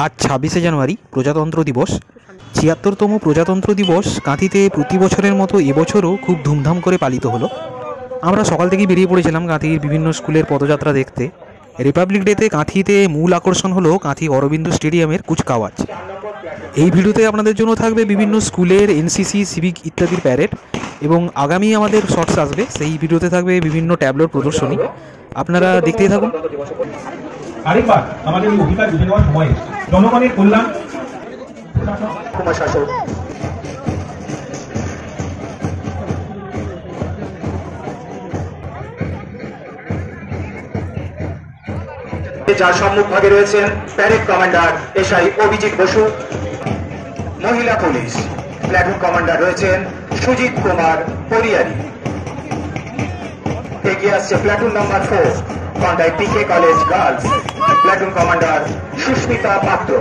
আজ 26শে জানুয়ারি প্রজাতন্ত্র দিবস। ৭৬তম প্রজাতন্ত্র দিবস কাঁথিতে প্রতি বছরের মতো এবছরও খুব ধুমধাম করে পালিত হলো। আমরা সকাল থেকেই বেরিয়ে পড়েছিলাম কাঁথির বিভিন্ন স্কুলের পদযাত্রা দেখতে। রিপাবলিক ডেতে কাঁথিতে মূল আকর্ষণ হলো কাঁথি অরবিন্দ স্টেডিয়ামের কুচকাওয়াজ। এই ভিডিওতে আপনাদের জন্য থাকবে বিভিন্ন স্কুলের এনসিসি, সিভিক ইত্যাদির প্যারেড, এবং আগামী আমাদের শর্টস আসবে, সেই ভিডিওতে থাকবে বিভিন্ন ট্যাবলোর প্রদর্শনী। আপনারা দেখতেই থাকুন। আরেকবার আমাদের এই অধিকার বুঝে নেওয়ার সময় জনগণের কল্যাণ শাসক যার সম্মুখভাগে রয়েছেন parade commander SI Abhijit Basu, মহিলা পুলিশ প্ল্যাটুন কমান্ডার রয়েছেন সুজিত কুমার পরিয়ারি, এগিয়ে আসছে platoon number 4 Contai PK college girls, platoon commander Susmita Patra.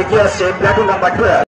এগিয়ে আসছে প্ল্যাটুন নাম্বার 12